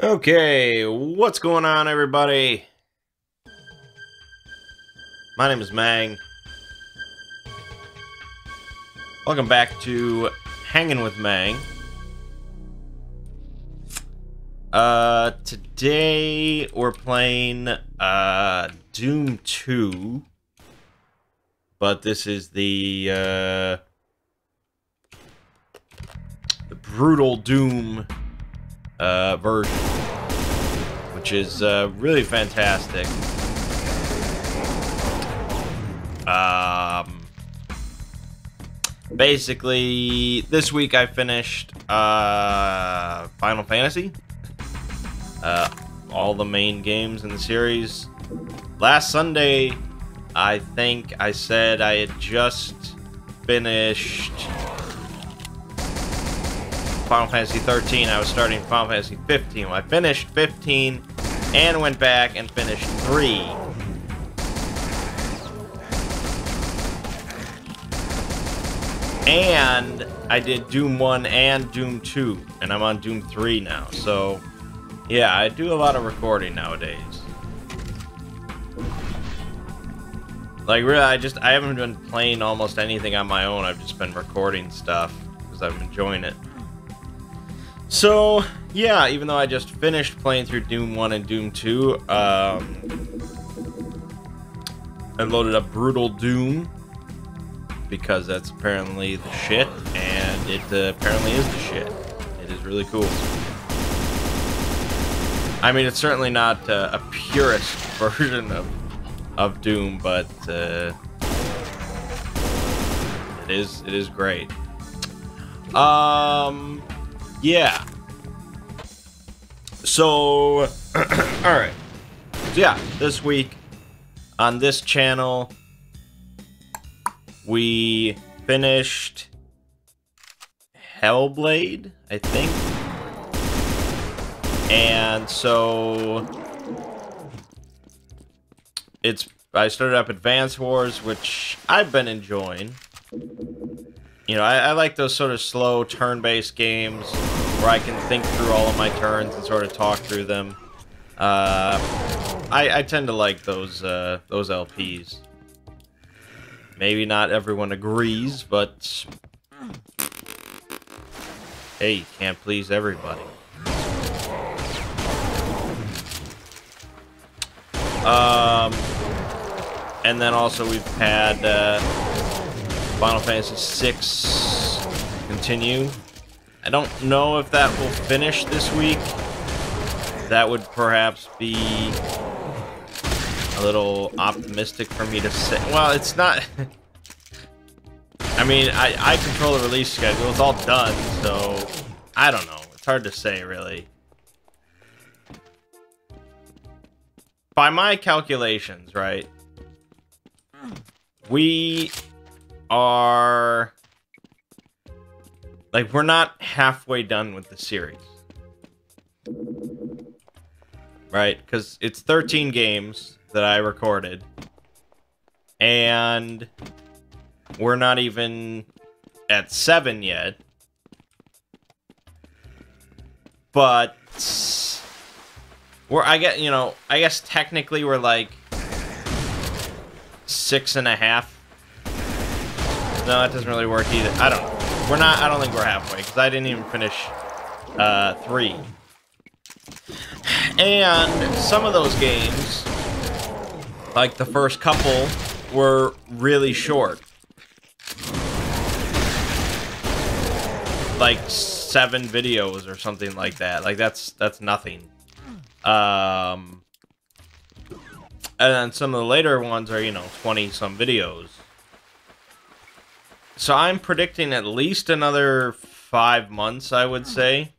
Okay, what's going on, everybody? My name is Mangg. Welcome back to Hanging with Mangg. Today we're playing Doom 2, but this is the brutal Doom version, which is really fantastic. Basically, this week I finished Final Fantasy, all the main games in the series. Last Sunday, I think I said I had just finished Final Fantasy 13. I was starting Final Fantasy 15. Well, I finished 15 and went back and finished 3. And I did Doom 1 and Doom 2, and I'm on Doom 3 now. So, yeah, I do a lot of recording nowadays. Like, really, I haven't been playing almost anything on my own. I've just been recording stuff because I'm enjoying it. So, yeah, even though I just finished playing through Doom 1 and Doom 2, I loaded up Brutal Doom, because that's apparently the shit, and it apparently is the shit. It is really cool. I mean, it's certainly not a purist version of Doom, but it is great. Yeah. So, alright. So yeah, this week on this channel, we finished Hellblade, I think. And so I started up Advance Wars, which I've been enjoying. You know, I like those sort of slow turn-based games where I can think through all of my turns and sort of talk through them. I tend to like those LPs. Maybe not everyone agrees, but hey, can't please everybody. And then also we've had Final Fantasy VI continue. I don't know if that will finish this week. That would perhaps be a little optimistic for me to say. Well, it's not. I mean, I control the release schedule. It's all done, so I don't know. It's hard to say, really. By my calculations, right, we are, like, we're not halfway done with the series. Right? Because it's 13 games that I recorded, and we're not even at 7 yet. But I guess technically we're like 6.5. No, that doesn't really work either. I don't know. I don't think we're halfway, because I didn't even finish 3. And some of those games, like the first couple, were really short. Like 7 videos or something like that. Like that's nothing. And then some of the later ones are, 20-some videos. So I'm predicting at least another 5 months, I would say.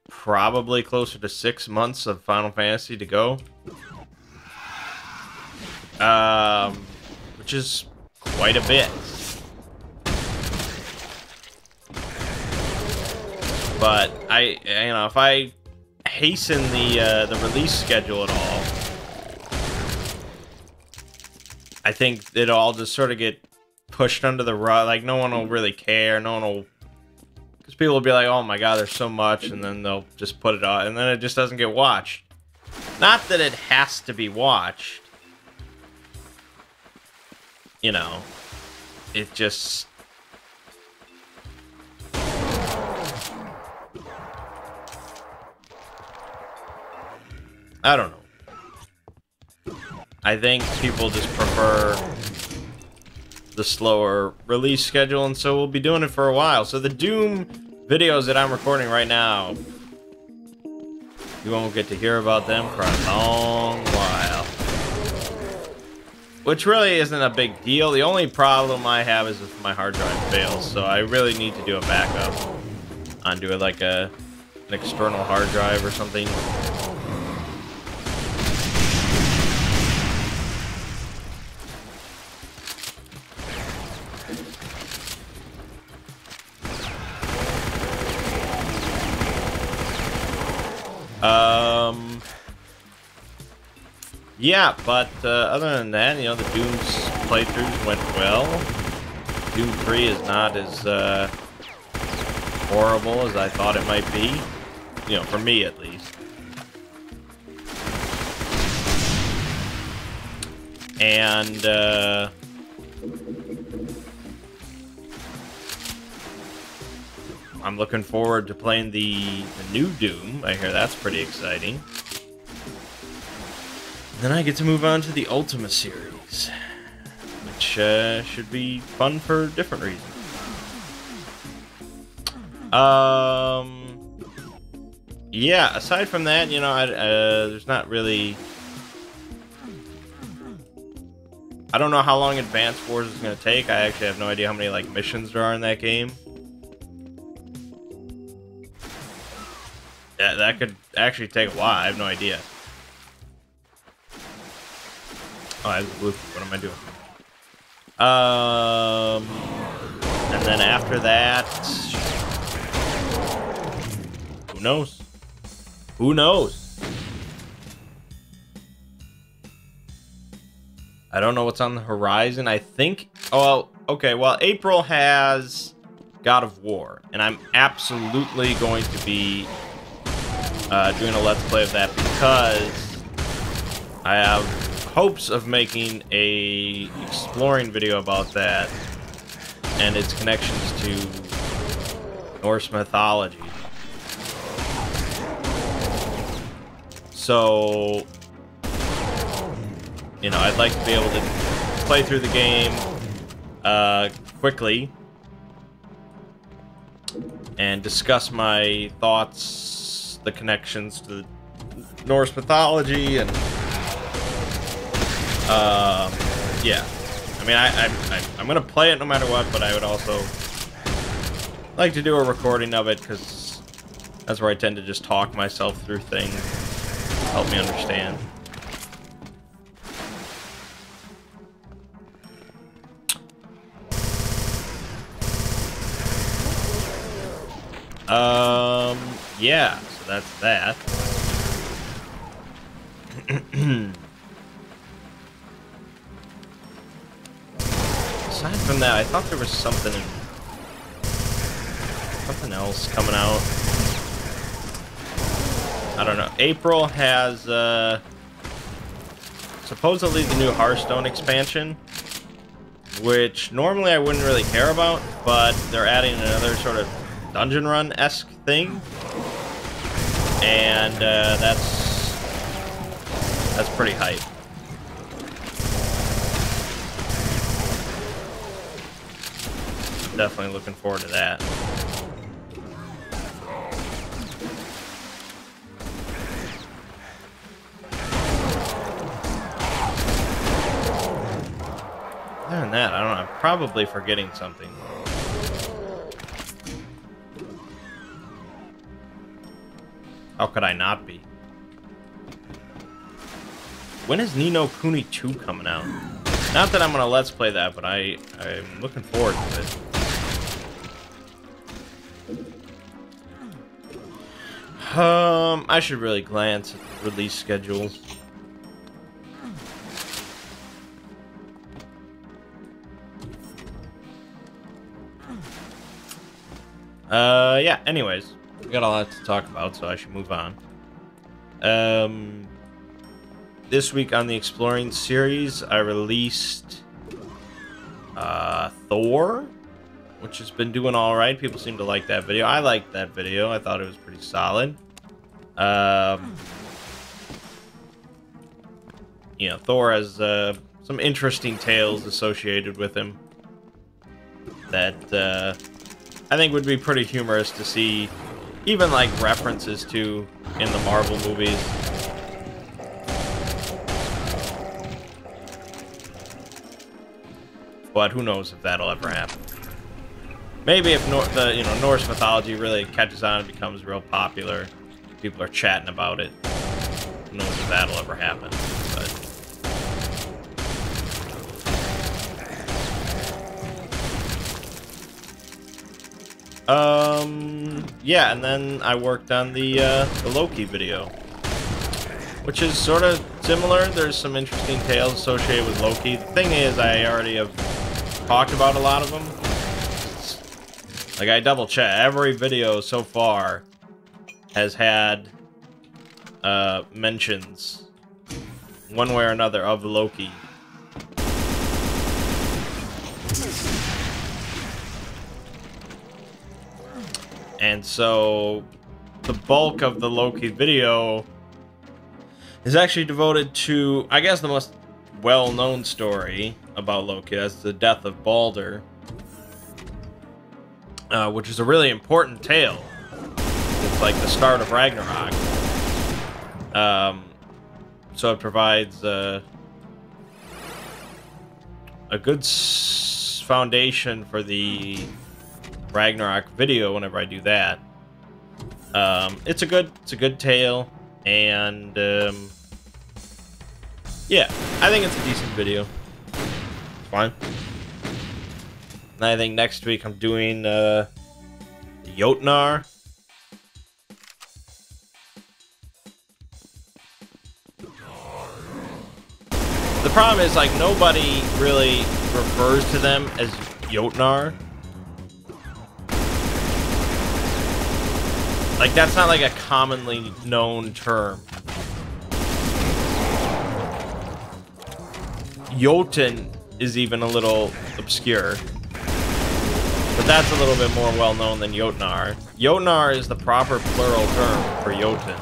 Probably closer to 6 months of Final Fantasy to go. Which is quite a bit. But if I hasten the release schedule at all, I think it'll all just sort of get pushed under the rug. Like, no one will really care. No one will... Because people will be like, oh my god, there's so much, and then they'll just put it on, and then it just doesn't get watched. Not that it has to be watched. You know, it just... I don't know. I think people just prefer the slower release schedule, and so we'll be doing it for a while. So the Doom videos that I'm recording right now, you won't get to hear about them for a long while. Which really isn't a big deal. The only problem I have is if my hard drive fails, so I really need to do a backup onto it, like an external hard drive or something. Yeah, but other than that, you know, the Doom's playthroughs went well. Doom 3 is not as horrible as I thought it might be. You know, for me at least. And I'm looking forward to playing the new Doom. I hear that's pretty exciting. Then I get to move on to the Ultima series, which should be fun for different reasons. Yeah, aside from that, you know, there's not really... I don't know how long Advanced Wars is going to take. I actually have no idea how many, like, missions there are in that game. Yeah, that could actually take a while. I have no idea. Oh, I have the Bluetooth. What am I doing? And then after that... Who knows? Who knows? I don't know what's on the horizon. I think... Oh, okay. Well, April has God of War. And I'm absolutely going to be doing a Let's Play of that because I have hopes of making a exploring video about that and its connections to Norse mythology. So, you know, I'd like to be able to play through the game quickly and discuss my thoughts, the connections to Norse mythology, and yeah. I mean, I'm gonna play it no matter what, but I would also like to do a recording of it because that's where I tend to just talk myself through things, help me understand. Yeah, so that's that. Aside from that, I thought there was something else coming out. I don't know. April has supposedly the new Hearthstone expansion, which normally I wouldn't really care about, but they're adding another sort of dungeon run-esque thing, and that's pretty hype. Definitely looking forward to that. Other than that, I don't know. I'm probably forgetting something. How could I not be? When is Ni no Kuni 2 coming out? Not that I'm gonna Let's Play that, but I'm looking forward to it. I should really glance at the release schedules. Yeah, anyways. We got a lot to talk about, so I should move on. This week on the Exploring series, I released Thor, which has been doing alright. People seem to like that video. I liked that video. I thought it was pretty solid. You know, Thor has some interesting tales associated with him that I think would be pretty humorous to see, even like references to in the Marvel movies. But who knows if that'll ever happen. Maybe if Norse mythology really catches on and becomes real popular, people are chatting about it. Who knows if that'll ever happen. Yeah, and then I worked on the Loki video, which is sort of similar. There's some interesting tales associated with Loki. The thing is, I already have talked about a lot of them. Like, I double check. Every video so far has had mentions, one way or another, of Loki. And so, the bulk of the Loki video is actually devoted to, I guess, the most well-known story about Loki. That's the death of Balder, which is a really important tale. It's like the start of Ragnarok. So it provides a good foundation for the Ragnarok video whenever I do that. It's a good tale, and yeah, I think it's a decent video. It's fine. And I think next week I'm doing the Jotnar. The problem is, like, nobody really refers to them as Jotnar. Like, that's not like a commonly known term. Jotun is even a little obscure. But that's a little bit more well-known than Jotnar. Jotnar is the proper plural term for Jotun.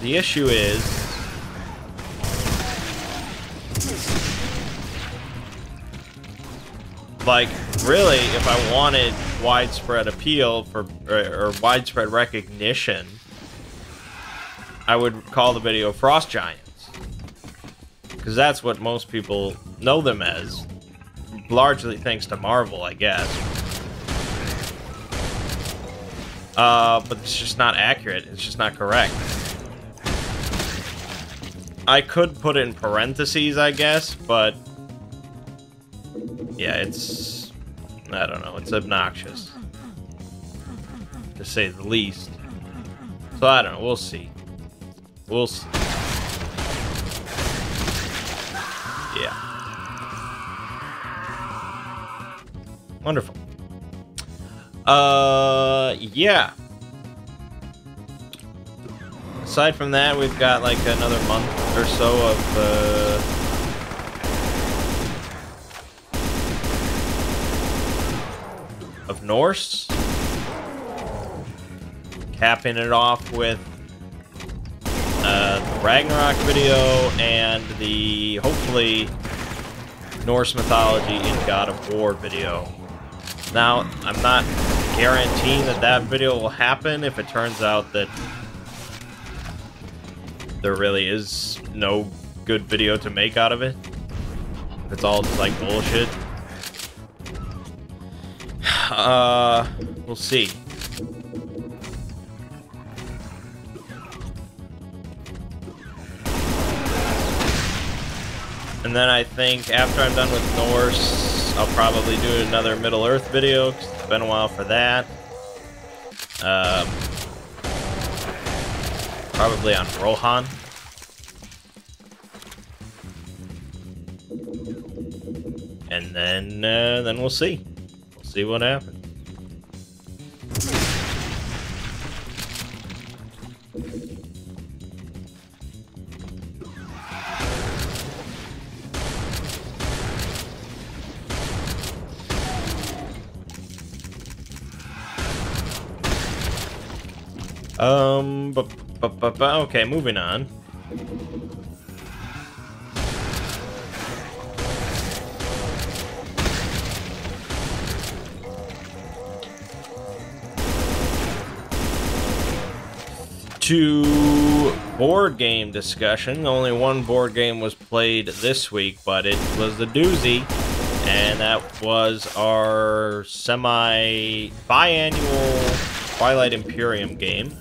The issue is, like, really, if I wanted widespread appeal for or widespread recognition, I would call the video Frost Giants, because that's what most people know them as, largely thanks to Marvel, I guess. But it's just not accurate. It's just not correct. I could put it in parentheses, I guess, but yeah, it's, I don't know, it's obnoxious, to say the least. So I don't know, we'll see. We'll see. Yeah. Wonderful. Yeah. Aside from that, we've got like another month or so of Norse. Capping it off with the Ragnarok video and the, hopefully, Norse mythology in God of War video. Now, I'm not guaranteeing that that video will happen if it turns out that there really is no good video to make out of it. It's all just like bullshit. We'll see. And then I think after I'm done with Norse, I'll probably do another Middle-earth video, because it's been a while for that. Probably on Rohan. then we'll see. We'll see what happens. Okay, moving on. To board game discussion. Only one board game was played this week, but it was the doozy, and that was our biannual Twilight Imperium game.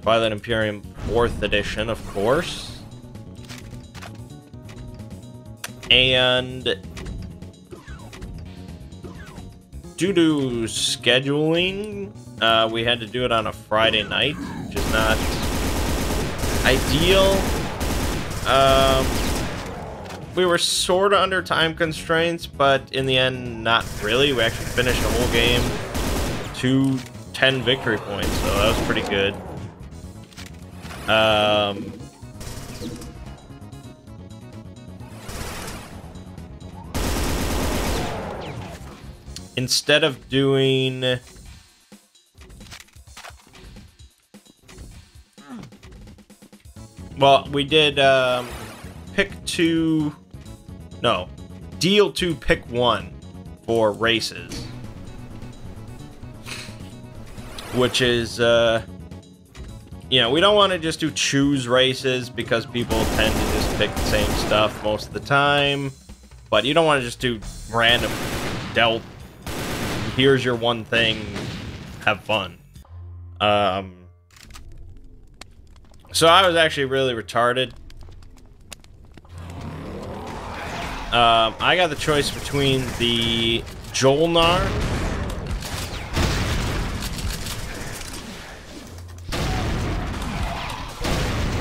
Twilight Imperium 4th edition, of course. And due to scheduling, we had to do it on a Friday night, which is not ideal. We were sort of under time constraints, but in the end, not really. We actually finished the whole game to 10 victory points, so that was pretty good. Instead of doing... Well, we did pick 2... No. Deal 2, pick 1 for races. Which is, you know, we don't want to just do choose races because people tend to just pick the same stuff most of the time. But you don't want to just do random dealt. Here's your one thing. Have fun. So I was actually really retarded. I got the choice between the Jolnar,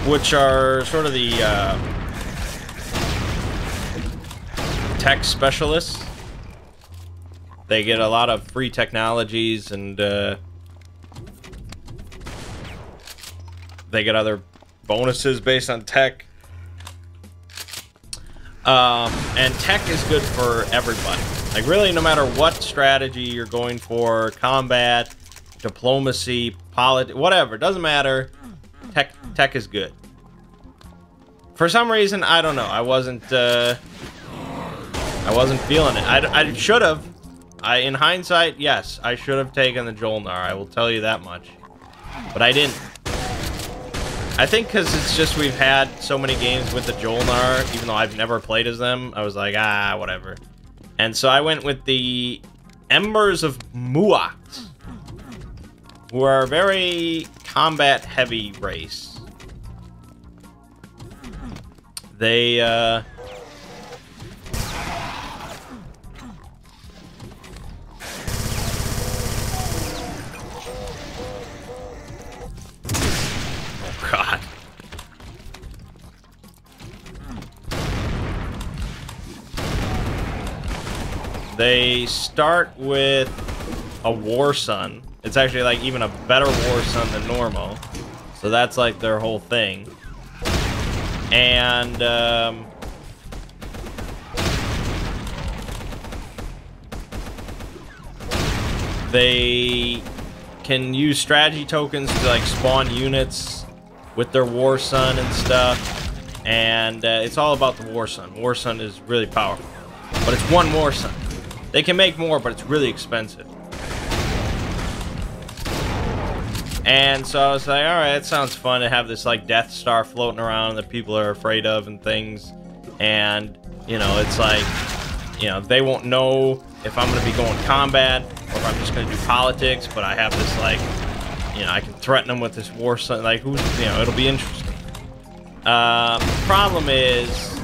which are sort of the tech specialists. They get a lot of free technologies, and they get other bonuses based on tech. And tech is good for everybody. Like, really, no matter what strategy you're going for, combat, diplomacy, politics, whatever, it doesn't matter. Tech is good. For some reason, I don't know. I wasn't feeling it. I should have. In hindsight, yes, I should have taken the Jolnar. I will tell you that much. But I didn't. I think because it's just we've had so many games with the Jolnar, even though I've never played as them, I was like, whatever. And so I went with the Embers of Muat, who are a very combat-heavy race. They, God. They start with a War Sun. It's actually like even a better War Sun than normal. So that's like their whole thing. And they can use strategy tokens to like spawn units with their War Sun and stuff, and it's all about the War Sun. War Sun is really powerful, but it's one War Sun. They can make more, but it's really expensive. And so I was like, all right, it sounds fun to have this like Death Star floating around that people are afraid of and things. And, you know, it's like, you know, they won't know if I'm going to be going combat or if I'm just going to do politics, but I have this like, you know, I can threaten them with this War Sun, like, who's, you know, it'll be interesting. The problem is,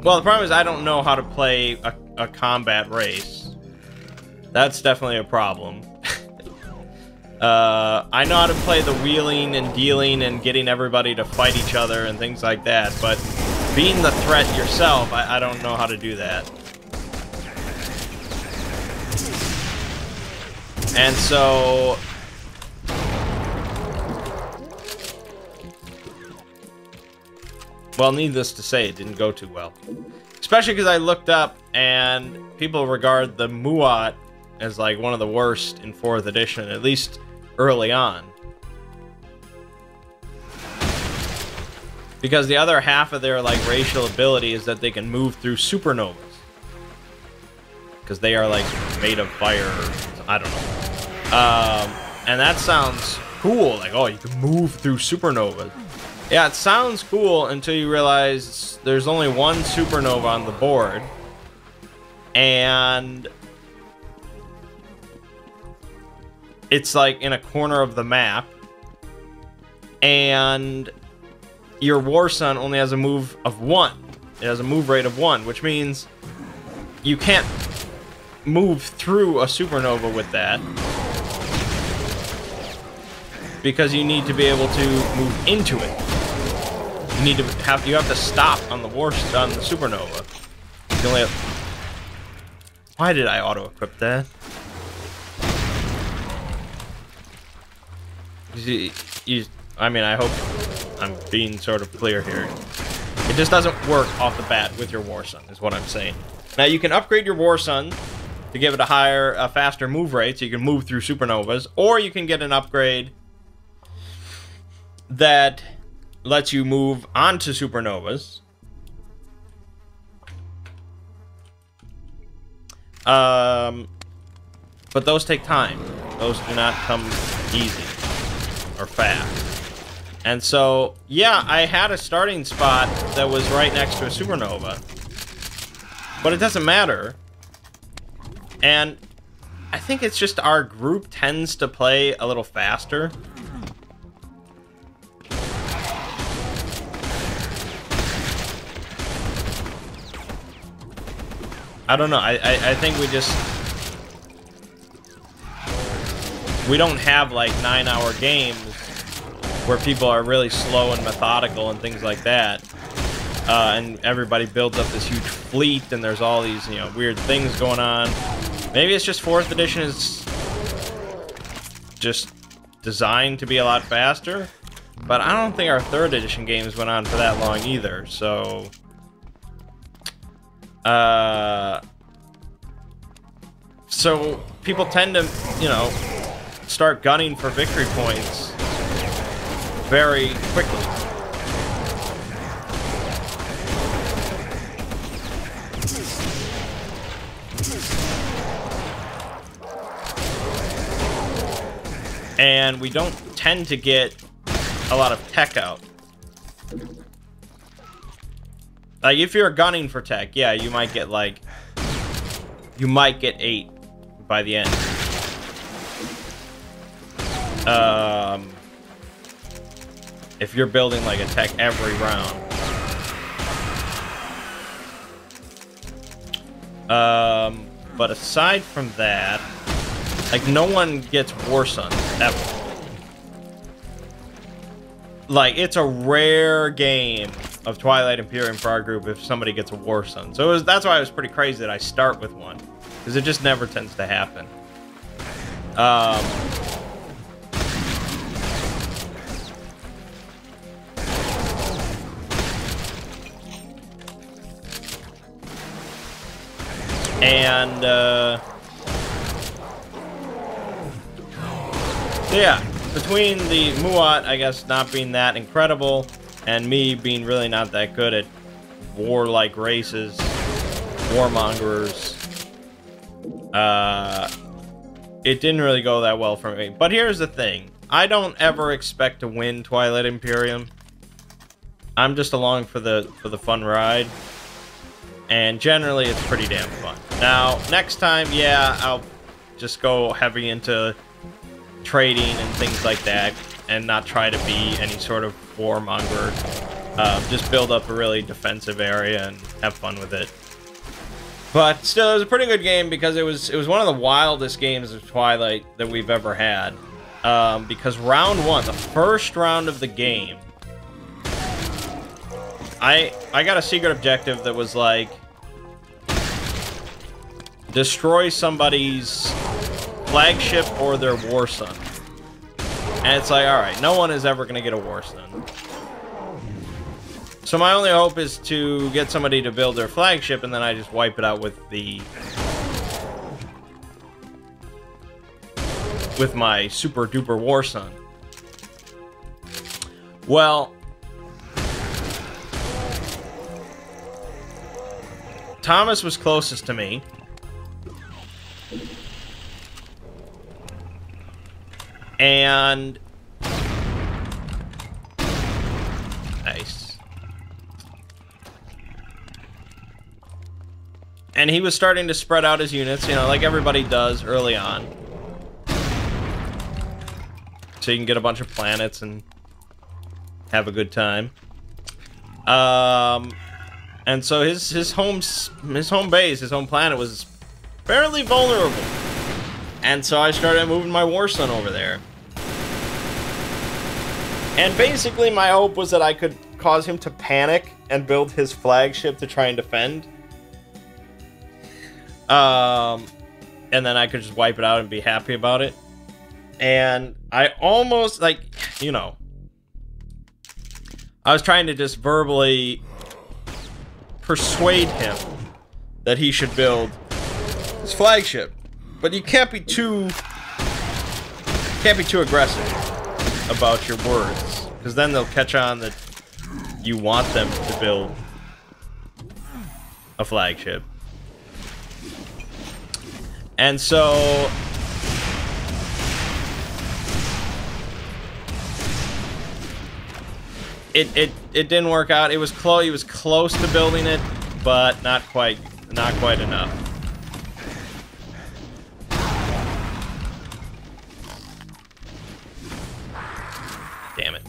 well, the problem is I don't know how to play a combat race. That's definitely a problem. I know how to play the wheeling and dealing and getting everybody to fight each other and things like that, but being the threat yourself, I don't know how to do that. And so... well, needless to say, it didn't go too well. Especially because I looked up, and people regard the Muat as, like, one of the worst in 4th edition, at least early on. Because the other half of their, like, racial ability is that they can move through supernovas. Because they are, like, made of fire, or, I don't know. And that sounds cool, like, oh, you can move through supernovas. Yeah, it sounds cool until you realize there's only one supernova on the board. And it's like in a corner of the map. And your War Sun only has a move of 1. It has a move rate of 1, which means you can't move through a supernova with that. Because you need to be able to move into it. You have to stop on the supernova. You only have... why did I auto-equip that? I mean, I hope I'm being sort of clear here. It just doesn't work off the bat with your War Sun, is what I'm saying. Now, you can upgrade your War Sun to give it a faster move rate, so you can move through supernovas, or you can get an upgrade that lets you move onto supernovas. But those take time. Those do not come easy or fast. And so, yeah, I had a starting spot that was right next to a supernova. But it doesn't matter. And I think it's just our group tends to play a little faster. I don't know. I think we don't have like 9-hour games where people are really slow and methodical and things like that. And everybody builds up this huge fleet and there's all these, you know, weird things going on. Maybe it's just 4th edition is just designed to be a lot faster. But I don't think our 3rd edition games went on for that long either, so... so people tend to, you know, start gunning for victory points very quickly. And we don't tend to get a lot of tech out. Like, if you're gunning for tech, yeah, you might get, like... you might get 8 by the end. If you're building, like, a tech every round. But aside from that... like, no one gets War Suns, ever. Like, it's a rare game of Twilight Imperium for our group if somebody gets a War Sun. So that's why it was pretty crazy that I start with one. Because it just never tends to happen. Yeah, between the Muat, I guess, not being that incredible, and me being really not that good at warlike races, warmongers, it didn't really go that well for me. But here's the thing. I don't ever expect to win Twilight Imperium. I'm just along for the fun ride. And generally, it's pretty damn fun. Now, next time, yeah, I'll just go heavy into trading and things like that, and not try to be any sort of warmonger. Just build up a really defensive area and have fun with it. But still, it was a pretty good game because it was one of the wildest games of Twilight that we've ever had. because round one, the first round of the game, I got a secret objective that was like, destroy somebody's flagship or their war sun. And it's like, alright, no one is ever going to get a war sun. So my only hope is to get somebody to build their flagship, and then I just wipe it out with my super duper war sun. Well, Thomas was closest to me. And nice. And he was starting to spread out his units, you know, like everybody does early on. So you can get a bunch of planets and have a good time. And so his home base, his home planet was fairly vulnerable. And so I started moving my war sun over there. And basically my hope was that I could cause him to panic and build his flagship to try and defend. And then I could just wipe it out and be happy about it. And I almost, like, you know, I was trying to just verbally persuade him that he should build his flagship. But you can't be too aggressive about your words, because then they'll catch on that you want them to build a flagship. And so it didn't work out. It was close. He was close to building it, but not quite enough. Damn it.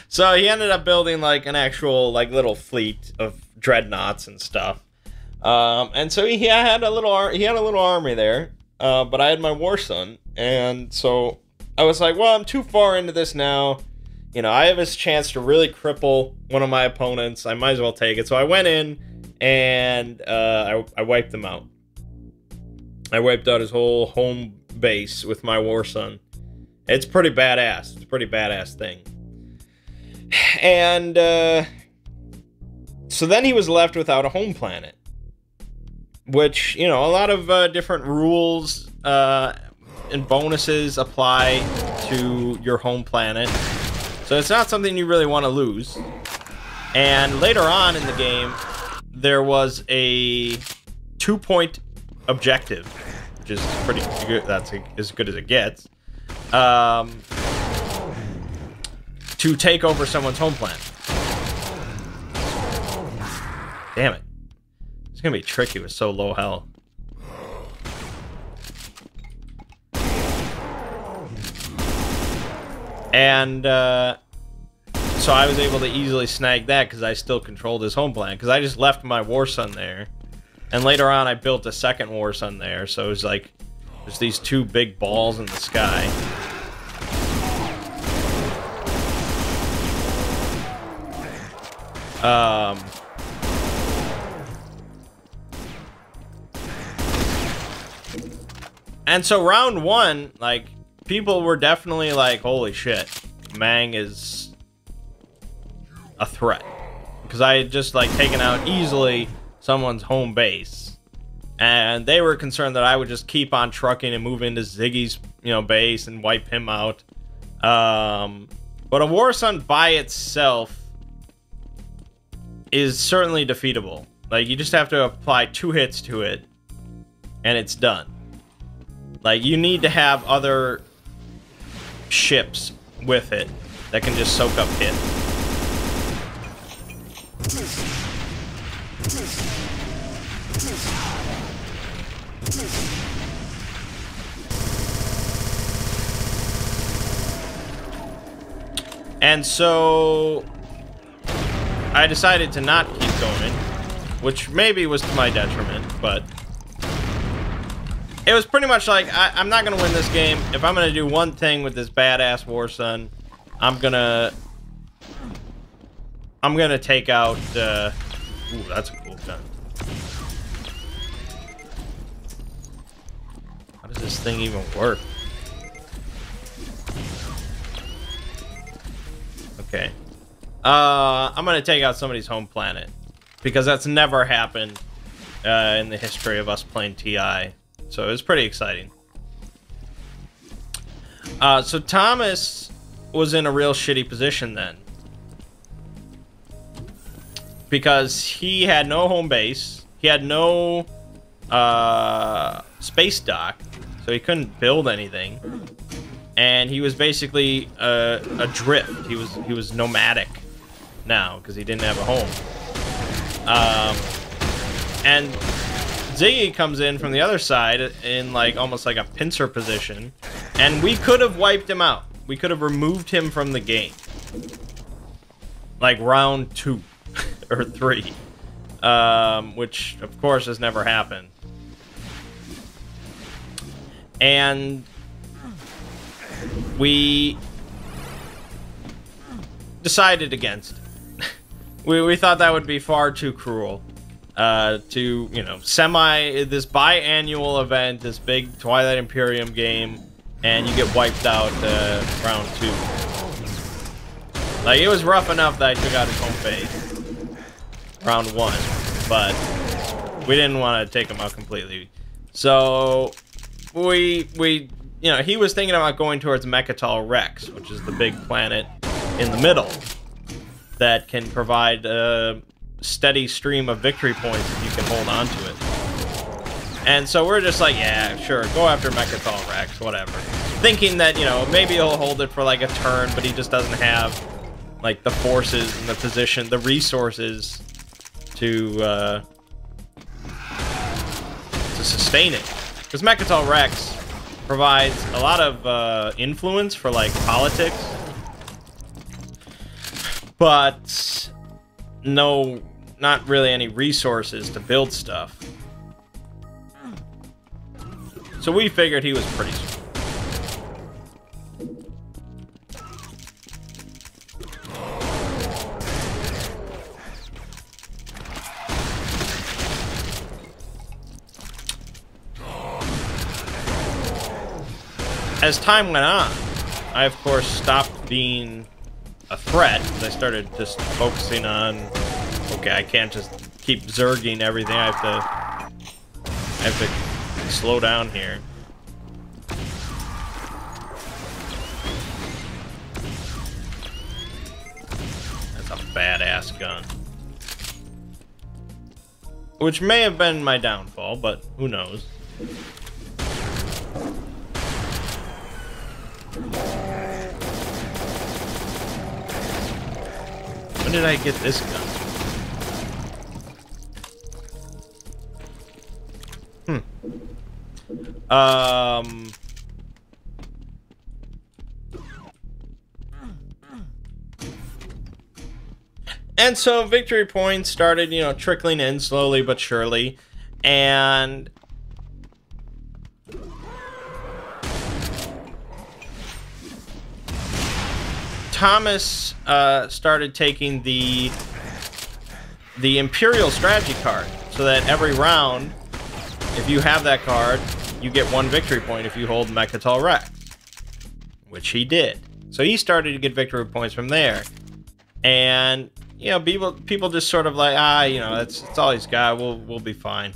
So he ended up building like an actual like little fleet of dreadnoughts and stuff. And so he had a little army there. But I had my war sun, and so I was like, well, I'm too far into this now. You know, I have this chance to really cripple one of my opponents. I might as well take it. So I went in and I wiped them out. I wiped out his whole home base with my war sun. It's pretty badass. It's a pretty badass thing. And so then he was left without a home planet. Which, you know, a lot of different rules and bonuses apply to your home planet. So it's not something you really want to lose. And later on in the game, there was a 2-point objective, which is pretty good. That's as good as it gets. To take over someone's home planet. Damn it. It's gonna be tricky with so low health. And so I was able to easily snag that because I still controlled his home planet. Because I just left my war sun there. And later on I built a second war sun there. So it was like, there's these two big balls in the sky. And so round one, like, people were definitely like, holy shit, Mangg is a threat. Because I had just, like, taken out easily someone's home base. And they were concerned that I would just keep on trucking and move into Ziggy's, you know, base and wipe him out. But a war sun by itself is certainly defeatable. Like, you just have to apply 2 hits to it, and it's done. Like, you need to have other ships with it that can just soak up hit. And so I decided to not keep going, which maybe was to my detriment, but it was pretty much like, I'm not going to win this game. If I'm going to do one thing with this badass War Sun, I'm going to take out, ooh, that's a cool gun. How does this thing even work? Okay. I'm going to take out somebody's home planet. Because that's never happened in the history of us playing TI. So it was pretty exciting. So Thomas was in a real shitty position then. Because he had no home base. He had no space dock. So he couldn't build anything. And he was basically adrift. He was nomadic now because he didn't have a home. And Ziggy comes in from the other side in like almost like a pincer position, and we could have wiped him out. We could have removed him from the game, like round 2 or 3, which of course has never happened. And we decided against it. We thought that would be far too cruel. To, you know, this biannual event, this big Twilight Imperium game, and you get wiped out round 2. Like, it was rough enough that I took out his home base round 1, but we didn't want to take him out completely. So we you know, he was thinking about going towards Mechatol Rex, which is the big planet in the middle that can provide a steady stream of victory points if you can hold on to it. And so we're just like, yeah, sure, go after Mechatol Rex, whatever. Thinking that, you know, maybe he'll hold it for like a turn, but he just doesn't have like the forces and the position, the resources to sustain it. Because Mechatol Rex provides a lot of influence for like politics, but no, not really any resources to build stuff. So we figured he was pretty strong. As time went on, I of course stopped being a threat. I started just focusing on, okay, I can't just keep zerging everything. I have to slow down here. That's a badass gun. Which may have been my downfall, but who knows. When did I get this gun? And so victory points started, you know, trickling in slowly but surely, and Thomas started taking the Imperial strategy card, so that every round, if you have that card, you get 1 victory point if you hold Mechatol Rex, which he did. So he started to get victory points from there, and you know, people just sort of like, you know, that's all he's got. We'll be fine.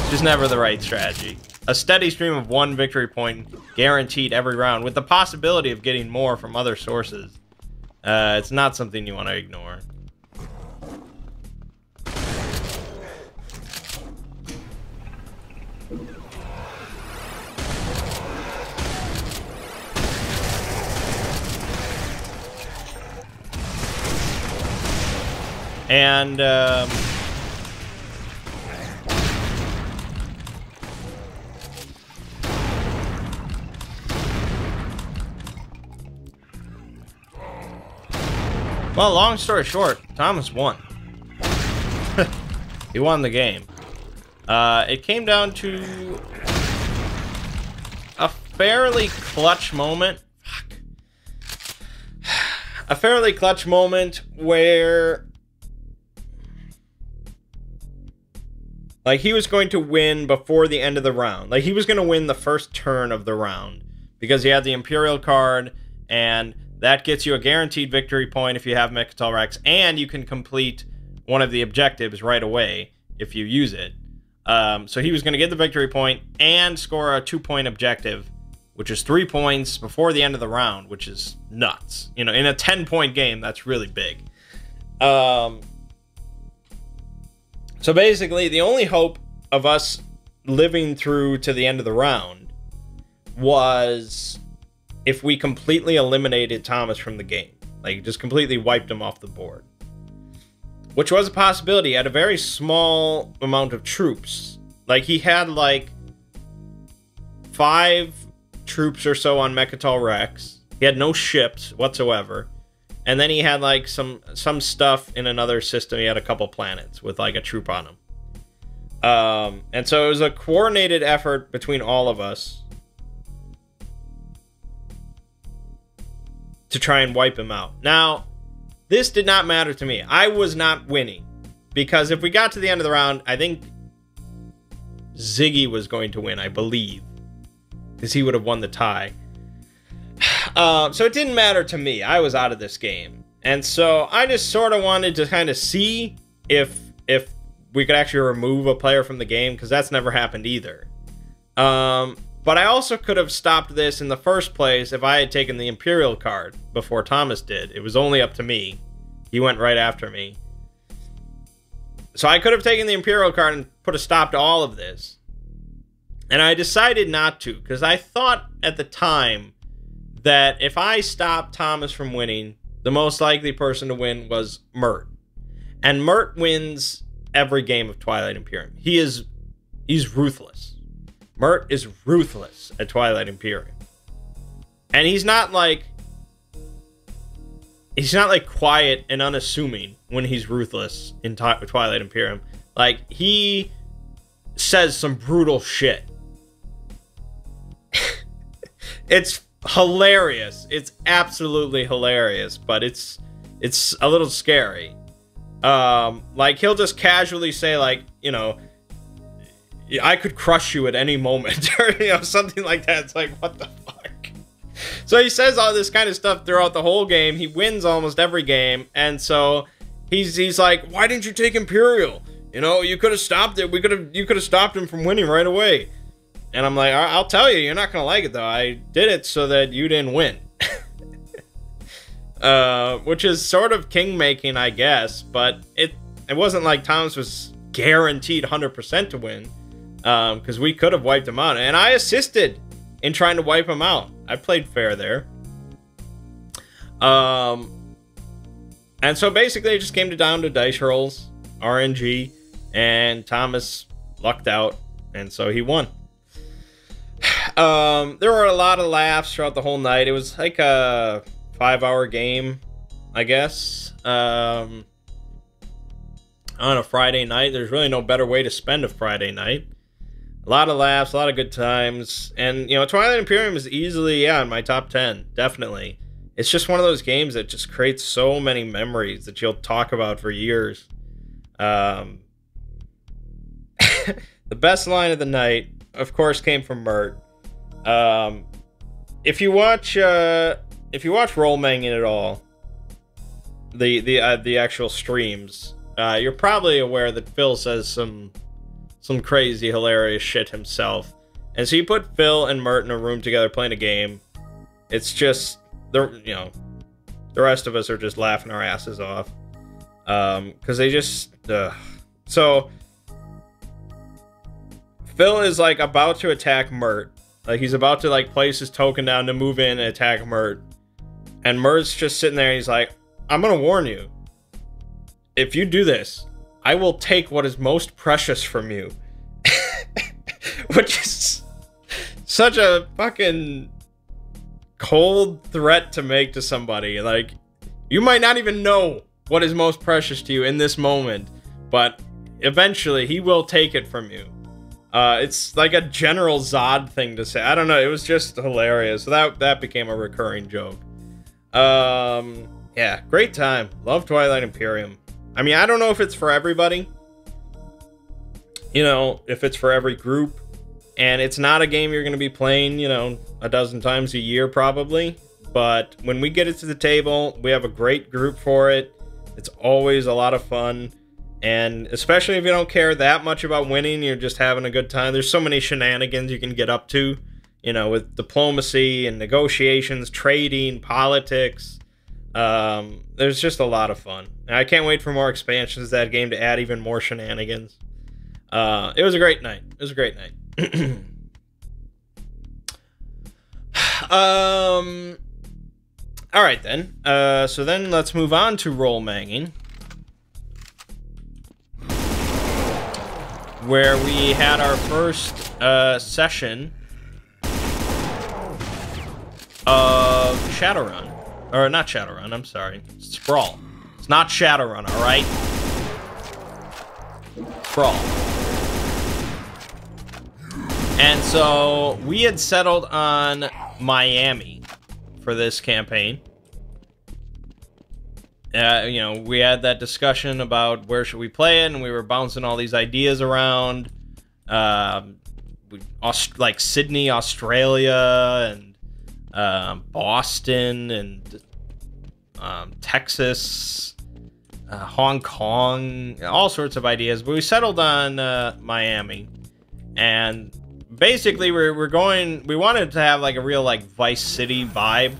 Just never the right strategy. A steady stream of 1 victory point guaranteed every round, with the possibility of getting more from other sources. It's not something you want to ignore. And well, long story short, Thomas won. He won the game. It came down to fairly clutch moment. Fuck. A fairly clutch moment where, like, he was going to win before the end of the round. Like, he was going to win the first turn of the round because he had the Imperial card, and that gets you a guaranteed victory point if you have Mechatol Rex, and you can complete one of the objectives right away if you use it. So he was going to get the victory point and score a 2-point objective, which is 3 points before the end of the round, which is nuts. You know, in a 10-point game, that's really big. So basically, the only hope of us living through to the end of the round was if we completely eliminated Thomas from the game. Like, just completely wiped him off the board. Which was a possibility. He had a very small amount of troops. Like, he had, like, 5 troops or so on Mechatol Rex. He had no ships whatsoever. And then he had, like, some stuff in another system. He had a couple planets with, like, a troop on them. And so it was a coordinated effort between all of us to try and wipe him out. Now, this did not matter to me. I was not winning. Because if we got to the end of the round, I think Ziggy was going to win, I believe. Because he would have won the tie. So it didn't matter to me. I was out of this game. And so I just sort of wanted to kind of see if we could actually remove a player from the game, because that's never happened either. But I also could have stopped this in the first place if I had taken the Imperial card before Thomas did. It was only up to me. He went right after me. So I could have taken the Imperial card and put a stop to all of this. And I decided not to, because I thought at the time that if I stopped Thomas from winning, the most likely person to win was Mert. And Mert wins every game of Twilight Imperium. He's ruthless. Mert is ruthless at Twilight Imperium. And he's not like quiet and unassuming when he's ruthless in Twilight Imperium. Like, he says some brutal shit. It's hilarious. It's absolutely hilarious, but it's a little scary. Like, he'll just casually say, like, you know, I could crush you at any moment, or, you know, something like that. It's like, what the fuck? So he says all this kind of stuff throughout the whole game. He wins almost every game, and so he's like, why didn't you take Imperial? You know, you could have stopped it. You could have stopped him from winning right away. And I'm like, I'll tell you, you're not gonna like it though. I did it so that you didn't win. Which is sort of king making, I guess, but it wasn't like Thomas was guaranteed 100% to win, because we could have wiped him out, and I assisted in trying to wipe him out. I played fair there. And so basically it just came down to dice rolls, RNG, and Thomas lucked out, and so he won. There were a lot of laughs throughout the whole night. It was like a 5-hour game, I guess. On a Friday night. There's really no better way to spend a Friday night. A lot of laughs, a lot of good times. And, you know, Twilight Imperium is easily, yeah, in my top 10. Definitely. It's just one of those games that just creates so many memories that you'll talk about for years. The best line of the night, of course, came from Mert. If you watch Roll Mangg at all, the actual streams, you're probably aware that Phil says some crazy, hilarious shit himself. And so you put Phil and Mert in a room together playing a game. It's just, the rest of us are just laughing our asses off. Because they just, So, Phil is, like, about to attack Mert. Like, he's about to, like, place his token down to move in and attack Mert. And Mert's just sitting there and he's like, I'm gonna warn you. If you do this, I will take what is most precious from you. Which is such a fucking cold threat to make to somebody. Like, you might not even know what is most precious to you in this moment, but eventually he will take it from you. It's like a General Zod thing to say. I don't know. It was just hilarious. So that became a recurring joke. Yeah, great time. Love Twilight Imperium. I mean, I don't know if it's for everybody. You know, if it's for every group. And it's not a game you're going to be playing, you know, a dozen times a year probably. But when we get it to the table, we have a great group for it. It's always a lot of fun. And especially if you don't care that much about winning, you're just having a good time. There's so many shenanigans you can get up to, you know, with diplomacy and negotiations, trading, politics. There's just a lot of fun. And I can't wait for more expansions of that game to add even more shenanigans. It was a great night. It was a great night. All right then. So then let's move on to role manging, where we had our first session of Shadowrun. Or not Shadowrun, I'm sorry. Sprawl. It's not Shadowrun, alright? Sprawl. And so we had settled on Miami for this campaign. You know, we had that discussion about where should we play it, and we were bouncing all these ideas around. Like Sydney, Australia, and Boston, and Texas, Hong Kong, all sorts of ideas. But we settled on Miami. And basically, we wanted to have like a real like Vice City vibe.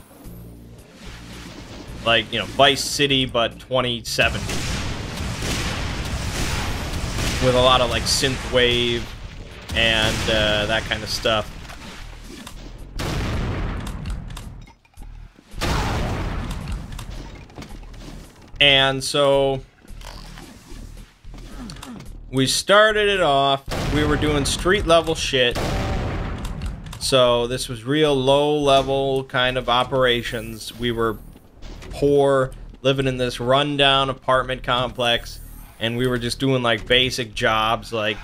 Like, you know, Vice City, but 2070. With a lot of like synthwave and that kind of stuff. And so we started it off. We were doing street level shit. So this was real low level kind of operations. We were poor, living in this rundown apartment complex, and we were just doing like basic jobs like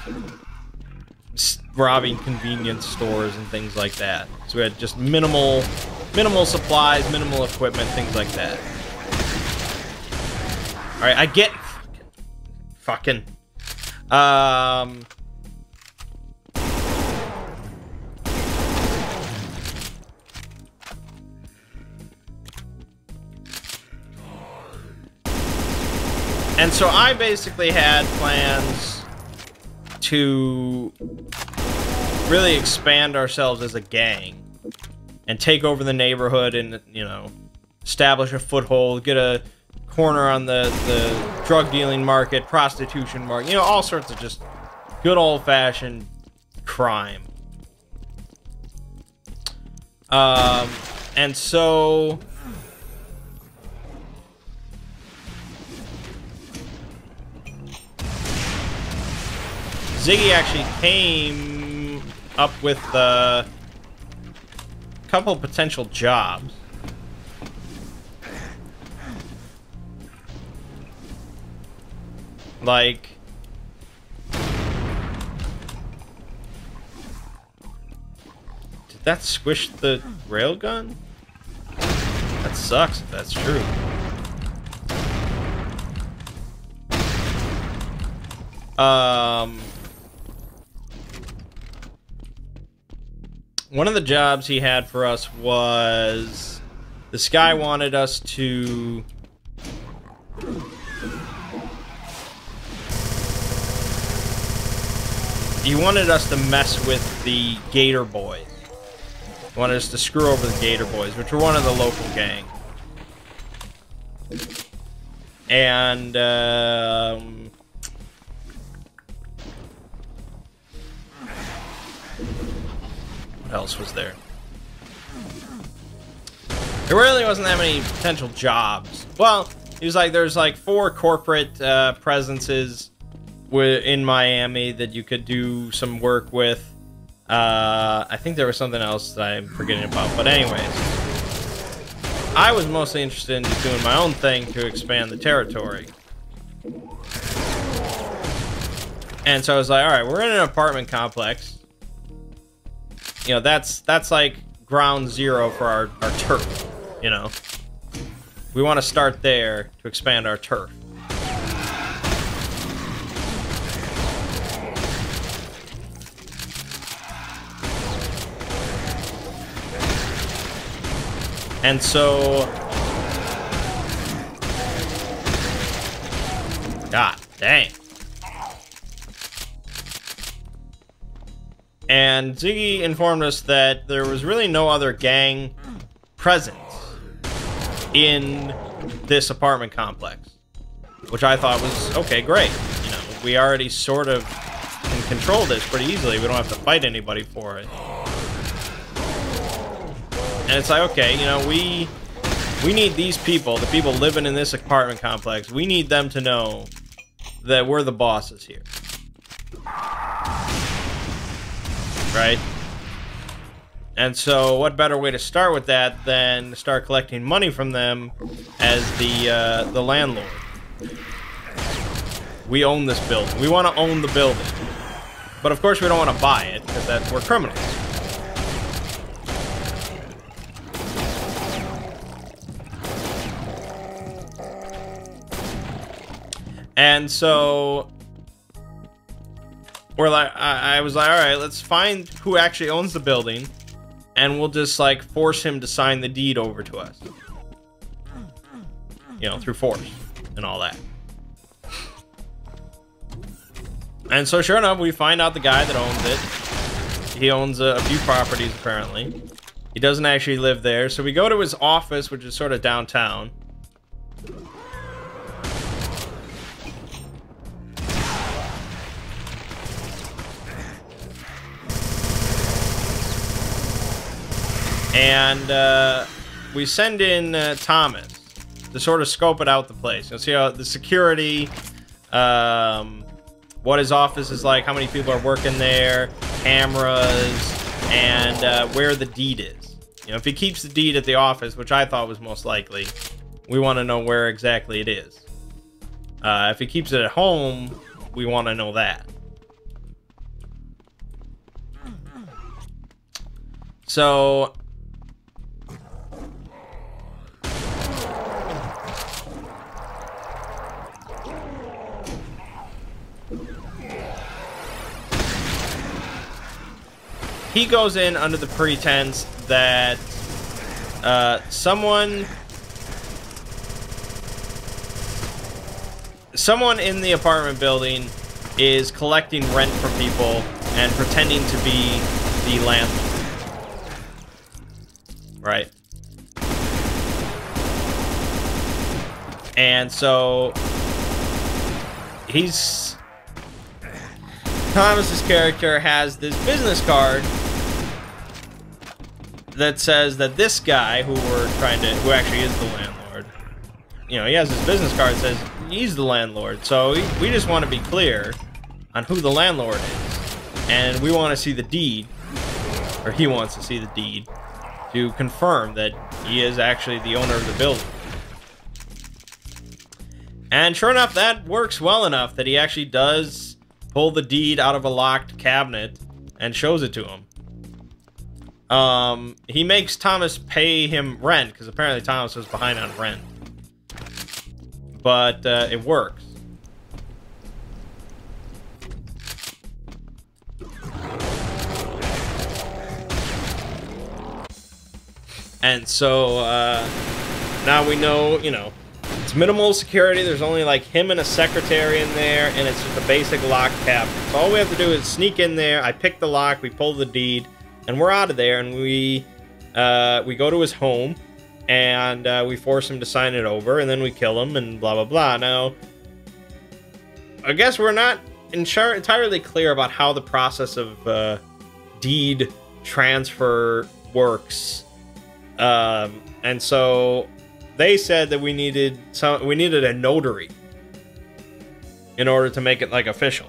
robbing convenience stores and things like that. So we had just minimal supplies, minimal equipment, things like that. All right, I get fucking and so I basically had plans to really expand ourselves as a gang and take over the neighborhood and, you know, establish a foothold, get a corner on the drug dealing market, prostitution market, you know, all sorts of just good old-fashioned crime. And so Ziggy actually came up with a couple potential jobs. Like, did that squish the railgun? That sucks if that's true. One of the jobs he had for us was this guy wanted us to to mess with the Gator Boys. He wanted us to screw over the Gator Boys, which were one of the local gang. And what else was there? There really wasn't that many potential jobs. Well, he was like, there's like 4 corporate presences in Miami that you could do some work with. I think there was something else that I'm forgetting about. But anyways, I was mostly interested in just doing my own thing to expand the territory. And so I was like, all right, we're in an apartment complex. You know, that's like ground zero for our turf, you know. We want to start there to expand our turf. And so... God dang. And Ziggy informed us that there was really no other gang presence in this apartment complex, which I thought was, okay, great. You know, we already sort of can control this pretty easily. We don't have to fight anybody for it. And it's like, okay, you know, we need these people, the people living in this apartment complex, we need them to know that we're the bosses here. Right? And so what better way to start with that than to start collecting money from them as the landlord. We own this building. We want to own the building. But of course we don't want to buy it, because we're criminals. And so we're like, I was like, all right, let's find who actually owns the building, and we'll just like force him to sign the deed over to us. You know, through force and all that. And so sure enough, we find out the guy that owns it. He owns a few properties apparently. He doesn't actually live there. So we go to his office, which is sort of downtown. And we send in Thomas to sort of scope it out the place. You'll see how the security, what his office is like, how many people are working there, cameras, and where the deed is. You know, if he keeps the deed at the office, which I thought was most likely, we want to know where exactly it is. If he keeps it at home, we want to know that. So... he goes in under the pretense that someone in the apartment building is collecting rent from people and pretending to be the landlord. Right? And so Thomas's character has this business card that says that this guy who actually is the landlord, you know, he has his business card that says he's the landlord. So we just want to be clear on who the landlord is, and we want to see the deed, or he wants to see the deed to confirm that he is actually the owner of the building. And sure enough, that works well enough that he actually does pull the deed out of a locked cabinet and shows it to him. He makes Thomas pay him rent, because apparently Thomas was behind on rent. But it works. And so now we know, you know, it's minimal security. There's only like him and a secretary in there, and it's just a basic lock cabinet. So all we have to do is sneak in there. I pick the lock, we pull the deed, and we're out of there. And we go to his home, and we force him to sign it over, and then we kill him, and blah blah blah. Now, I guess we're not entirely clear about how the process of deed transfer works, and so they said that we needed a notary in order to make it like official.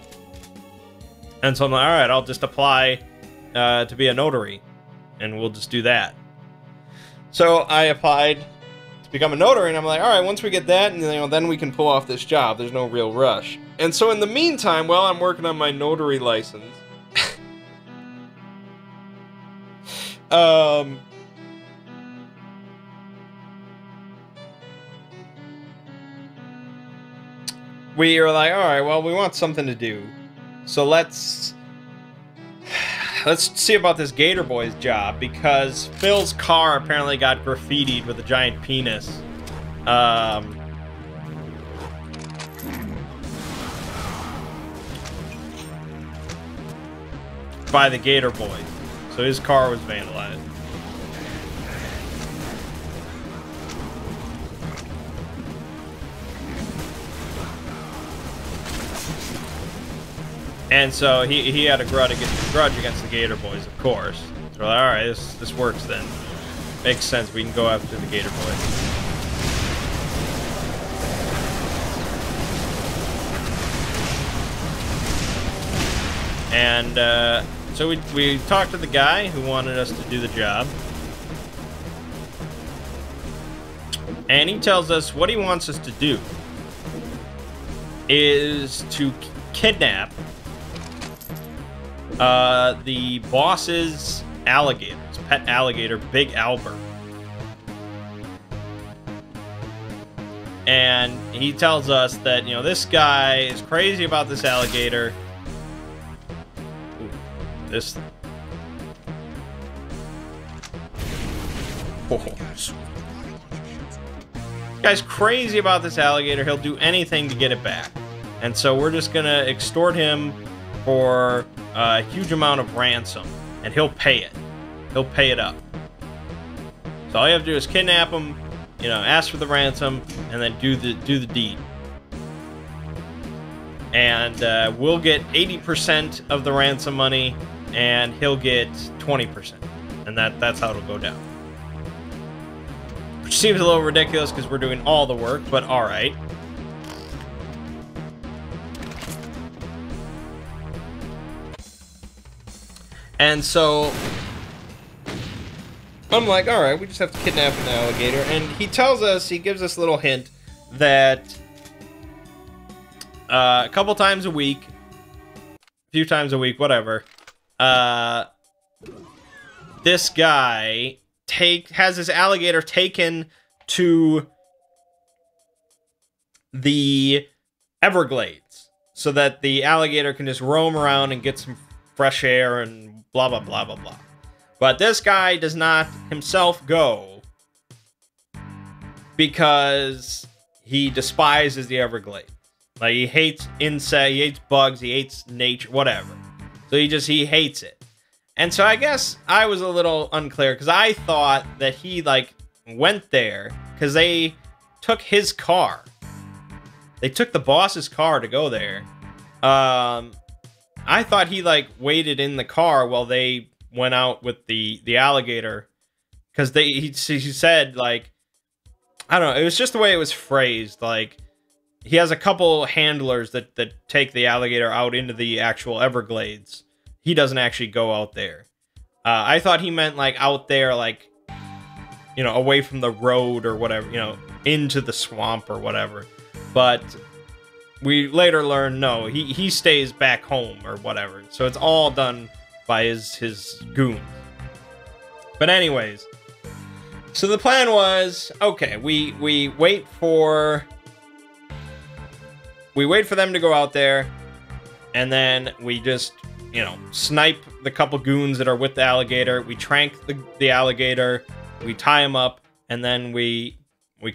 And so I'm like, all right, I'll just apply to be a notary, and we'll just do that. So I applied to become a notary, and I'm like, all right, once we get that, and you know, then we can pull off this job. There's no real rush. And so in the meantime, while I'm working on my notary license, we are like, all right, well, we want something to do, so let's see about this Gator Boy's job, because Phil's car apparently got graffitied with a giant penis. By the Gator Boy. So his car was vandalized. And so he had a grudge against the Gator Boys, of course. So we're like, alright, this works then. Makes sense, we can go after the Gator Boys. And so we talked to the guy who wanted us to do the job. And he tells us what he wants us to do is to kidnap the boss's alligator, his pet alligator, Big Albert. And he tells us that, you know, this guy is crazy about this alligator. This... Oh. This guy's crazy about this alligator. He'll do anything to get it back. And so we're just gonna extort him for a huge amount of ransom. And he'll pay it. He'll pay it up. So all you have to do is kidnap him, you know, ask for the ransom, and then do the deed. And we'll get 80% of the ransom money, and he'll get 20%. And that's how it'll go down. Which seems a little ridiculous because we're doing all the work, but alright. And so I'm like, alright, we just have to kidnap an alligator. And he tells us, he gives us a little hint that a couple times a week, a few times a week, whatever, this guy has his alligator taken to the Everglades so that the alligator can just roam around and get some fresh air and blah, blah, blah, blah, blah. But this guy does not himself go because he despises the Everglades. Like, he hates insects, he hates bugs, he hates nature, whatever. So he hates it. And so I guess I was a little unclear because I thought that he, like, went there because they took his car. They took the boss's car to go there. I thought he, like, waited in the car while they went out with the alligator. Because he said, like, I don't know, it was just the way it was phrased. Like, he has a couple handlers that take the alligator out into the actual Everglades. He doesn't actually go out there. I thought he meant, like, out there, like, you know, away from the road or whatever, you know, into the swamp or whatever. But we later learned, no, he stays back home or whatever. So it's all done by his goons. But anyways, so the plan was, okay, we wait for them to go out there, and then we just, you know, snipe the couple goons that are with the alligator. We trank the alligator, we tie him up, and then we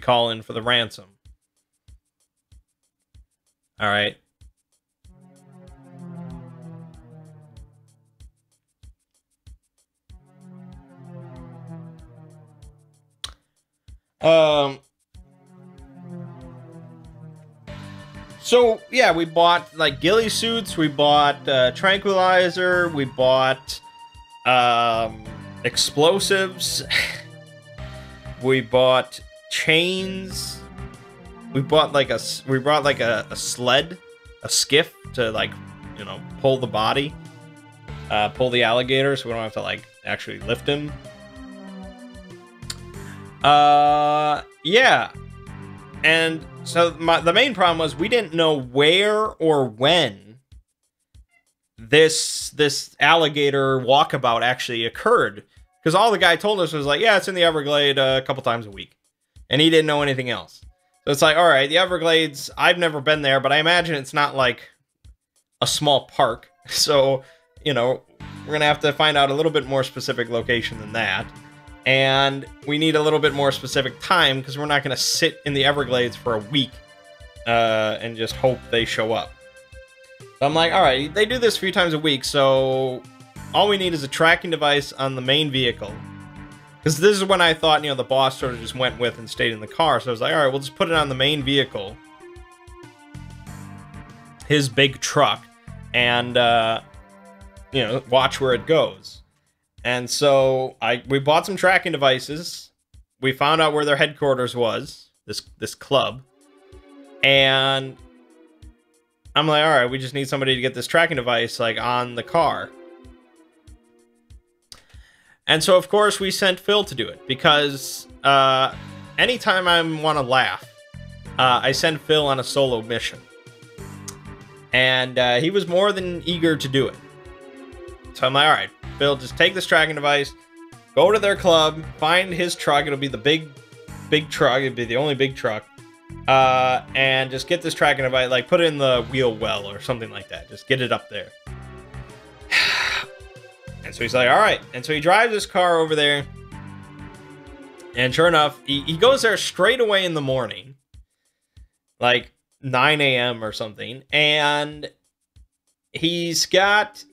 call in for the ransom. All right. So, yeah, we bought, like, ghillie suits, we bought, tranquilizer, we bought, explosives, we bought chains, we bought, like, a sled, a skiff to, like, you know, pull the body, pull the alligator so we don't have to, like, actually lift him. Yeah. And so the main problem was we didn't know where or when this alligator walkabout actually occurred. Because all the guy told us was like, yeah, it's in the Everglade a couple times a week. And he didn't know anything else. So it's like, all right, the Everglades, I've never been there, but I imagine it's not like a small park. So, you know, we're going to have to find out a little bit more specific location than that. And we need a little bit more specific time because we're not going to sit in the Everglades for a week and just hope they show up. So I'm like, all right, they do this a few times a week, so all we need is a tracking device on the main vehicle. Because this is when I thought, you know, the boss sort of just went with and stayed in the car. So I was like, all right, we'll just put it on the main vehicle. His big truck. And, you know, watch where it goes. And so we bought some tracking devices. We found out where their headquarters was, this club. And I'm like, all right, we just need somebody to get this tracking device like on the car. And so, of course, we sent Phil to do it because anytime I want to laugh, I send Phil on a solo mission. And he was more than eager to do it. So I'm like, all right, Phil, just take this tracking device, go to their club, find his truck. It'll be the big truck. It'll be the only big truck. And just get this tracking device, like put it in the wheel well or something like that. Just get it up there. And so he's like, all right. And so he drives his car over there. And sure enough, he goes there straight away in the morning. Like 9 a.m. or something. And he's got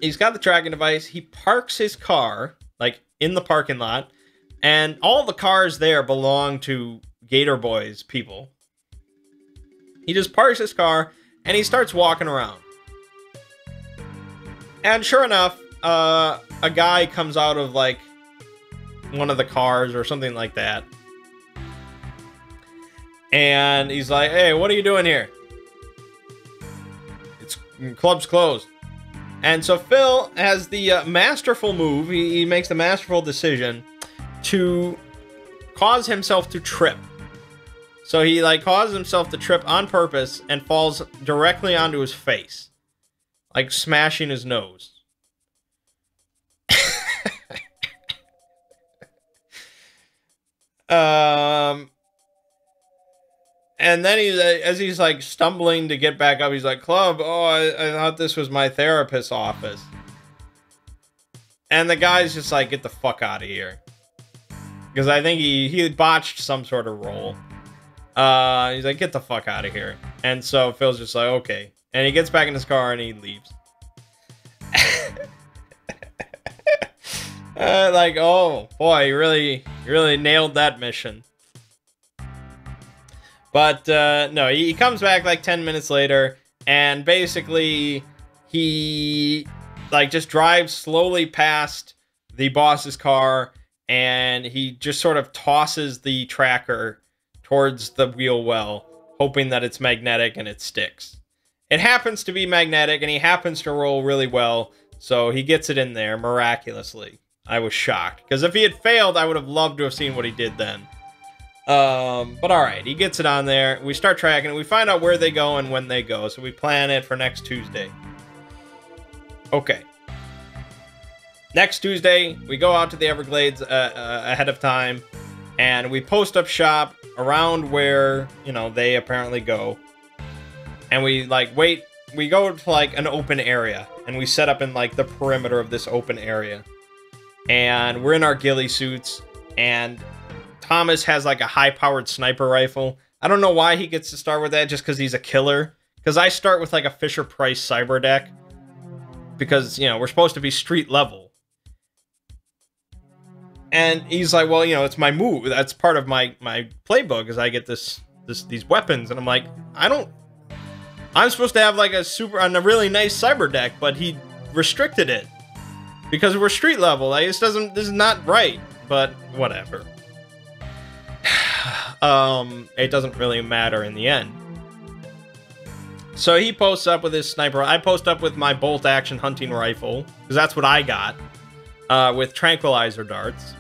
the tracking device. He parks his car, like, in the parking lot. And all the cars there belong to Gator Boys people. He just parks his car, and he starts walking around. And sure enough, a guy comes out of, like, one of the cars or something like that. And he's like, hey, what are you doing here? Club's closed. And so Phil has the masterful move. He makes the masterful decision to cause himself to trip. So he like causes himself to trip on purpose and falls directly onto his face, like smashing his nose. And then as he's like stumbling to get back up, he's like, Club, oh, I thought this was my therapist's office. And the guy's just like, get the fuck out of here. Because I think he botched some sort of role. He's like, get the fuck out of here. And so Phil's just like, okay. And he gets back in his car and he leaves. Like, oh, boy, you really nailed that mission. But, no, he comes back like 10 minutes later, and basically, he, like, just drives slowly past the boss's car, and he just sort of tosses the tracker towards the wheel well, hoping that it's magnetic and it sticks. It happens to be magnetic, and he happens to roll really well, so he gets it in there miraculously. I was shocked, because if he had failed, I would have loved to have seen what he did then. But alright, he gets it on there. We start tracking it. We find out where they go and when they go. So we plan it for next Tuesday. Okay. Next Tuesday, we go out to the Everglades ahead of time. And we post up shop around where, you know, they apparently go. And we, like, wait. We go to, like, an open area. And we set up in, like, the perimeter of this open area. And we're in our ghillie suits. And Thomas has like a high-powered sniper rifle. I don't know why he gets to start with that, just because he's a killer. Because I start with like a Fisher-Price cyber deck. Because, you know, we're supposed to be street level. And he's like, well, you know, it's my move. That's part of my playbook, is I get these weapons. And I'm like, I'm supposed to have like a really nice cyber deck, but he restricted it. Because we're street level. Like, this is not right. But whatever. It doesn't really matter in the end. So he posts up with his sniper. I post up with my bolt action hunting rifle, because that's what I got, with tranquilizer darts.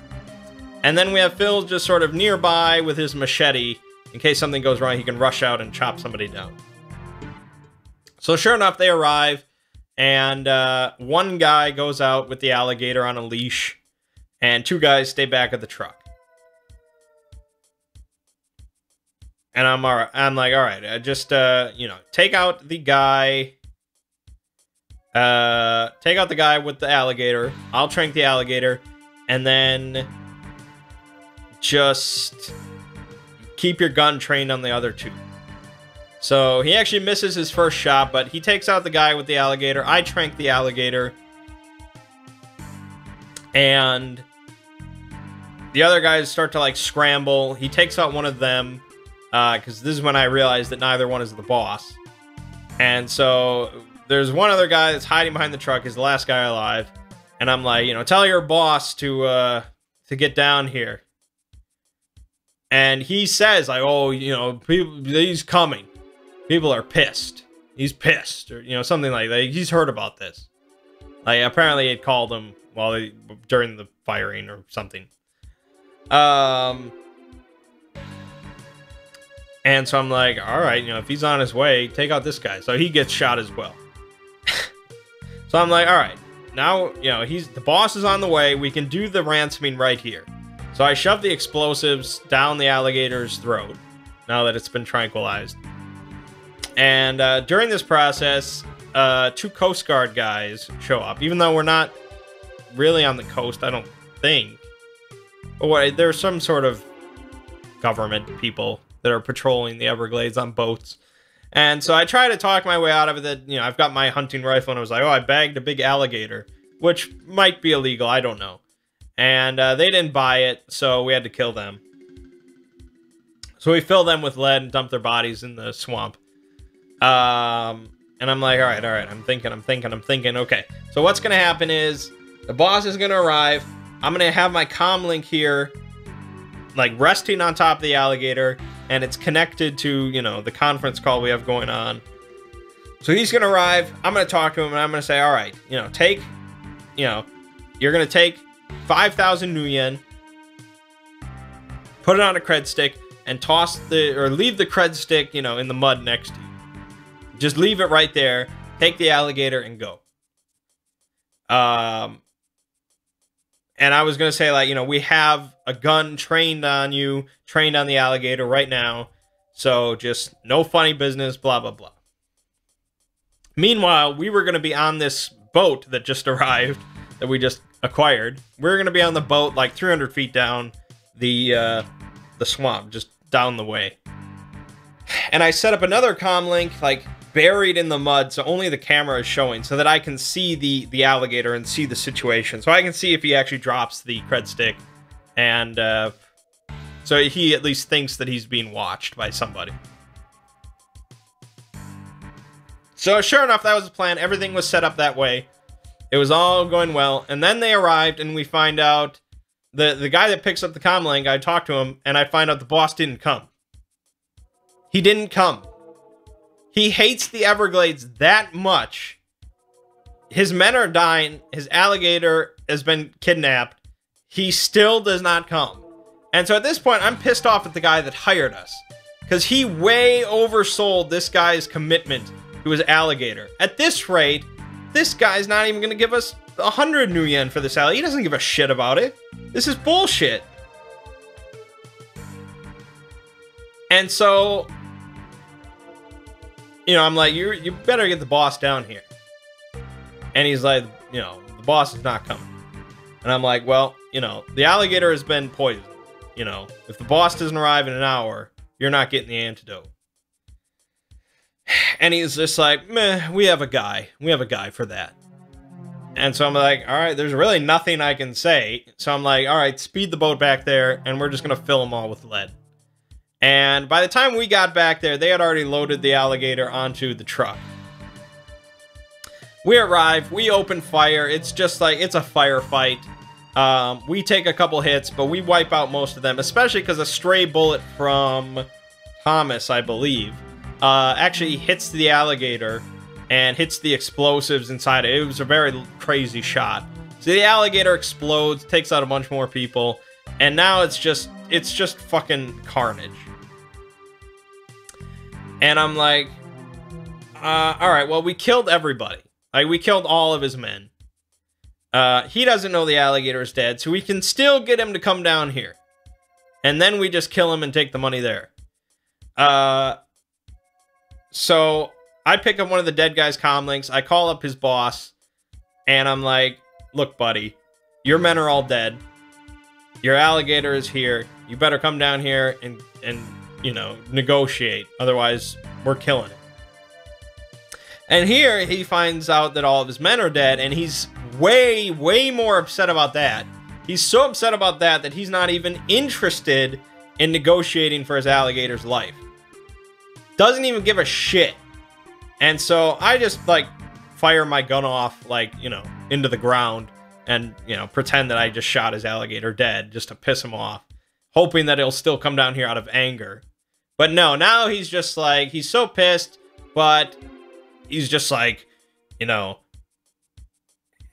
And then we have Phil just sort of nearby with his machete, in case something goes wrong, he can rush out and chop somebody down. So sure enough, they arrive, and one guy goes out with the alligator on a leash, and 2 guys stay back at the truck. And I'm like, all right, just you know, take out the guy with the alligator. I'll trank the alligator, and then just keep your gun trained on the other 2. So he actually misses his first shot, but he takes out the guy with the alligator. I trank the alligator, and the other guys start to like scramble. He takes out one of them, because this is when I realized that neither one is the boss. And so there's one other guy that's hiding behind the truck. He's the last guy alive. And I'm like, you know, tell your boss to get down here. And he says, like, oh, you know, he's coming. People are pissed. He's pissed, or, you know, something like that. He's heard about this. Like, apparently it called him during the firing or something. And so I'm like, all right, you know, if he's on his way, take out this guy. So he gets shot as well. So I'm like, all right, now, you know, the boss is on the way. We can do the ransoming right here. So I shove the explosives down the alligator's throat, now that it's been tranquilized. And during this process, 2 Coast Guard guys show up, even though we're not really on the coast, I don't think. But there's some sort of government people that are patrolling the Everglades on boats. And so I try to talk my way out of it that, you know, I've got my hunting rifle, and I was like, oh, I bagged a big alligator, which might be illegal, I don't know. And they didn't buy it, so we had to kill them. So we fill them with lead and dump their bodies in the swamp. And I'm like, all right, I'm thinking, okay. So what's going to happen is, the boss is going to arrive, I'm going to have my comm link here, like, resting on top of the alligator, and it's connected to, you know, the conference call we have going on. So he's going to arrive, I'm going to talk to him, and I'm going to say, all right, you know, you're going to take 5,000 nuyen, put it on a cred stick, and leave the cred stick, you know, in the mud next to you. Just leave it right there, take the alligator, and go. And I was going to say, like, you know, we have a gun trained on you, trained on the alligator right now. So just no funny business, blah, blah, blah. Meanwhile, we were going to be on this boat that just arrived, that we just acquired. We're going to be on the boat like 300 feet down the swamp, just down the way. And I set up another comm link, like, buried in the mud, so only the camera is showing, so that I can see the alligator and see the situation. So I can see if he actually drops the cred stick, and so he at least thinks that he's being watched by somebody. So sure enough, that was the plan. Everything was set up that way. It was all going well, and then they arrived, and we find out the guy that picks up the comm link, I talked to him, and I find out the boss didn't come. He didn't come. He hates the Everglades that much. His men are dying. His alligator has been kidnapped. He still does not come. And so at this point, I'm pissed off at the guy that hired us, because he way oversold this guy's commitment to his alligator. At this rate, this guy's not even going to give us 100 nuyen for this alligator. He doesn't give a shit about it. This is bullshit. And so, you know, I'm like, you better get the boss down here. And he's like, you know, the boss is not coming. And I'm like, well, you know, the alligator has been poisoned. You know, if the boss doesn't arrive in an hour, you're not getting the antidote. And he's just like, meh, we have a guy. We have a guy for that. And so I'm like, all right, there's really nothing I can say. So I'm like, all right, speed the boat back there, and we're just going to fill them all with lead. And by the time we got back there, they had already loaded the alligator onto the truck. We arrive, we open fire. It's just like, it's a firefight. We take a couple hits, but we wipe out most of them, especially because a stray bullet from Thomas, I believe, actually hits the alligator and hits the explosives inside it. It was a very crazy shot. So the alligator explodes, takes out a bunch more people, and now it's just fucking carnage. And I'm like, all right, well, we killed everybody. Like, we killed all of his men. He doesn't know the alligator is dead, so we can still get him to come down here. And then we just kill him and take the money there. So I pick up one of the dead guy's comm links. I call up his boss, and I'm like, look, buddy, your men are all dead. Your alligator is here. You better come down here and you know, negotiate. Otherwise, we're killing it. And here, he finds out that all of his men are dead, and he's way, way more upset about that. He's so upset about that that he's not even interested in negotiating for his alligator's life. Doesn't even give a shit. And so I just, like, fire my gun off, like, you know, into the ground and, you know, pretend that I just shot his alligator dead just to piss him off, hoping that he'll still come down here out of anger. But no, now he's just like, he's so pissed, but he's just like, you know,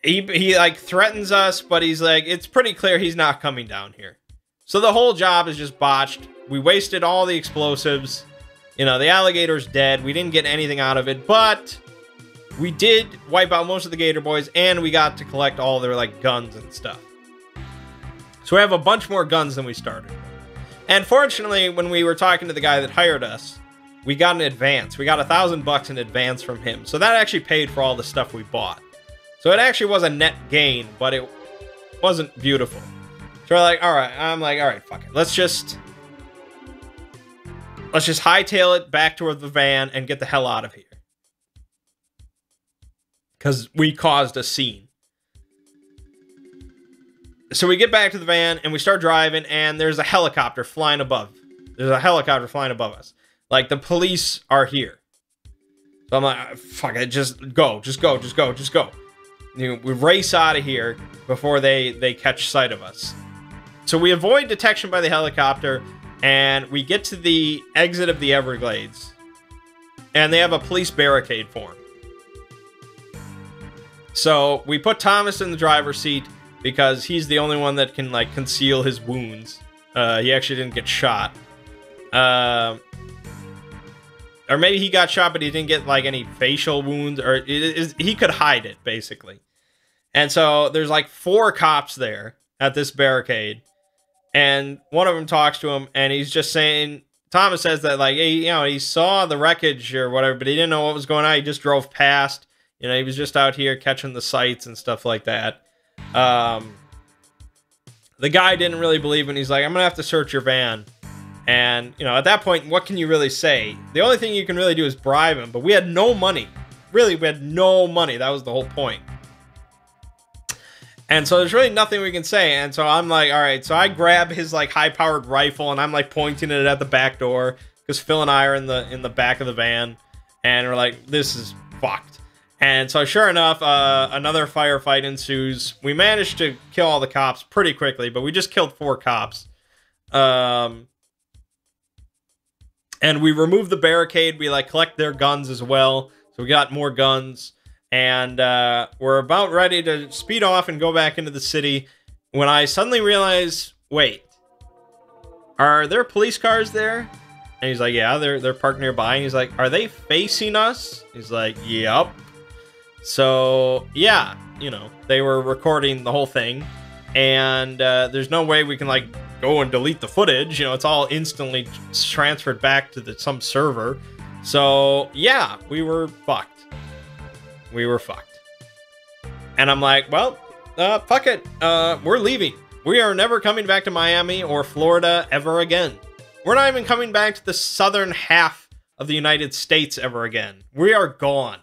he like threatens us, but he's like, it's pretty clear he's not coming down here. So the whole job is just botched. We wasted all the explosives. You know, the alligator's dead. We didn't get anything out of it, but we did wipe out most of the Gator Boys, and we got to collect all their, like, guns and stuff. So we have a bunch more guns than we started. And fortunately, when we were talking to the guy that hired us, we got an advance. We got $1,000 in advance from him. So that actually paid for all the stuff we bought. So it actually was a net gain, but it wasn't beautiful. So we're like, all right. I'm like, all right, fuck it. Let's just hightail it back toward the van and get the hell out of here. Because we caused a scene. So we get back to the van and we start driving, and there's a helicopter flying above. There's a helicopter flying above us. Like, the police are here. So I'm like, fuck it, just go. You know, we race out of here before they catch sight of us. So we avoid detection by the helicopter, and we get to the exit of the Everglades, and they have a police barricade formed. So we put Thomas in the driver's seat because he's the only one that can, like, conceal his wounds. He actually didn't get shot. Or maybe he got shot, but he didn't get, like, any facial wounds, or he could hide it, basically. And so there's, like, 4 cops there at this barricade, and one of them talks to him, and he's just saying, Thomas says that, like, hey, you know, he saw the wreckage or whatever, but he didn't know what was going on. He just drove past. You know, he was just out here catching the sights and stuff like that. The guy didn't really believe him. He's like, I'm gonna have to search your van. And, you know, at that point, what can you really say? The only thing you can really do is bribe him, but we had no money. Really, we had no money. That was the whole point. And so there's really nothing we can say. And so I'm like, all right. So I grab his, like, high-powered rifle, and I'm, like, pointing it at the back door, because Phil and I are in the back of the van, and we're like, this is fucked. And so sure enough, another firefight ensues. We managed to kill all the cops pretty quickly, but we just killed 4 cops. And we removed the barricade. We, like, collect their guns as well. So we got more guns. And we're about ready to speed off and go back into the city when I suddenly realize, wait, are there police cars there? And he's like, yeah, they're parked nearby. And he's like, are they facing us? He's like, yep. So, yeah, you know, they were recording the whole thing. And there's no way we can, like, go and delete the footage. You know, it's all instantly transferred back to some server. So, yeah, we were fucked. We were fucked. And I'm like, well, fuck it. We're leaving. We are never coming back to Miami or Florida ever again. We're not even coming back to the southern half of the United States ever again. We are gone.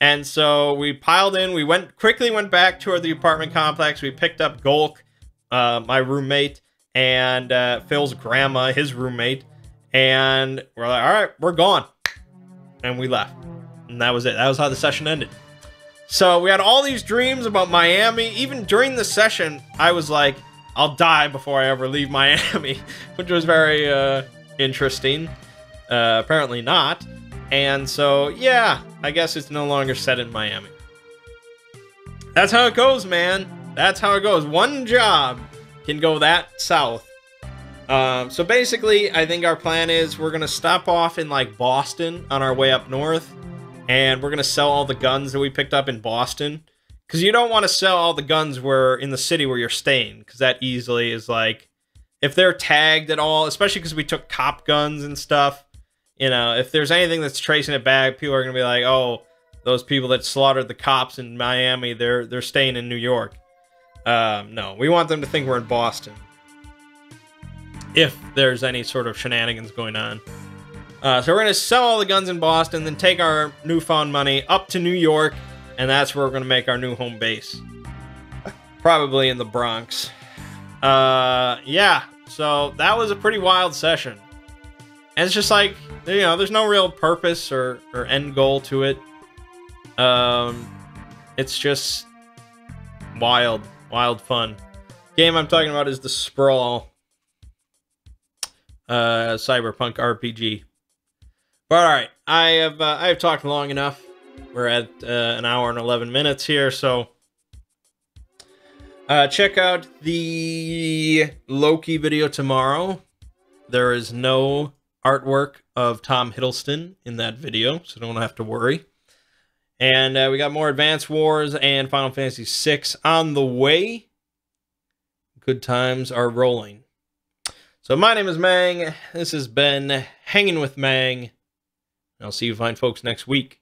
And so we piled in. We quickly went back to the apartment complex. We picked up Golk, my roommate, and Phil's grandma, his roommate. And we're like, all right, we're gone. And we left. And that was it. That was how the session ended. So we had all these dreams about Miami. Even during the session, I was like, I'll die before I ever leave Miami, which was very interesting. Apparently not. And so, yeah, I guess it's no longer set in Miami. That's how it goes, man. That's how it goes. One job can go that south So basically, I think our plan is we're gonna stop off in like Boston on our way up north, and we're gonna sell all the guns that we picked up in Boston, because you don't want to sell all the guns where in the city where you're staying, because that easily is like, if they're tagged at all, especially because we took cop guns and stuff. You know, if there's anything that's tracing it back, people are gonna be like, oh, those people that slaughtered the cops in Miami, they're staying in New York. No, we want them to think we're in Boston, if there's any sort of shenanigans going on. So we're gonna sell all the guns in Boston, then take our newfound money up to New York, and that's where we're gonna make our new home base. Probably in the Bronx. Yeah, so that was a pretty wild session. And it's just like, you know, there's no real purpose or end goal to it. It's just wild fun. Game I'm talking about is the Sprawl cyberpunk RPG. But all right, I've talked long enough. We're at an hour and 11 minutes here, so check out the Loki video tomorrow. There is no artwork of Tom Hiddleston in that video, so don't have to worry. And we got more Advance Wars and Final Fantasy VI on the way. Good times are rolling. So my name is Mangg. This has been Hanging with Mangg. I'll see you fine folks next week.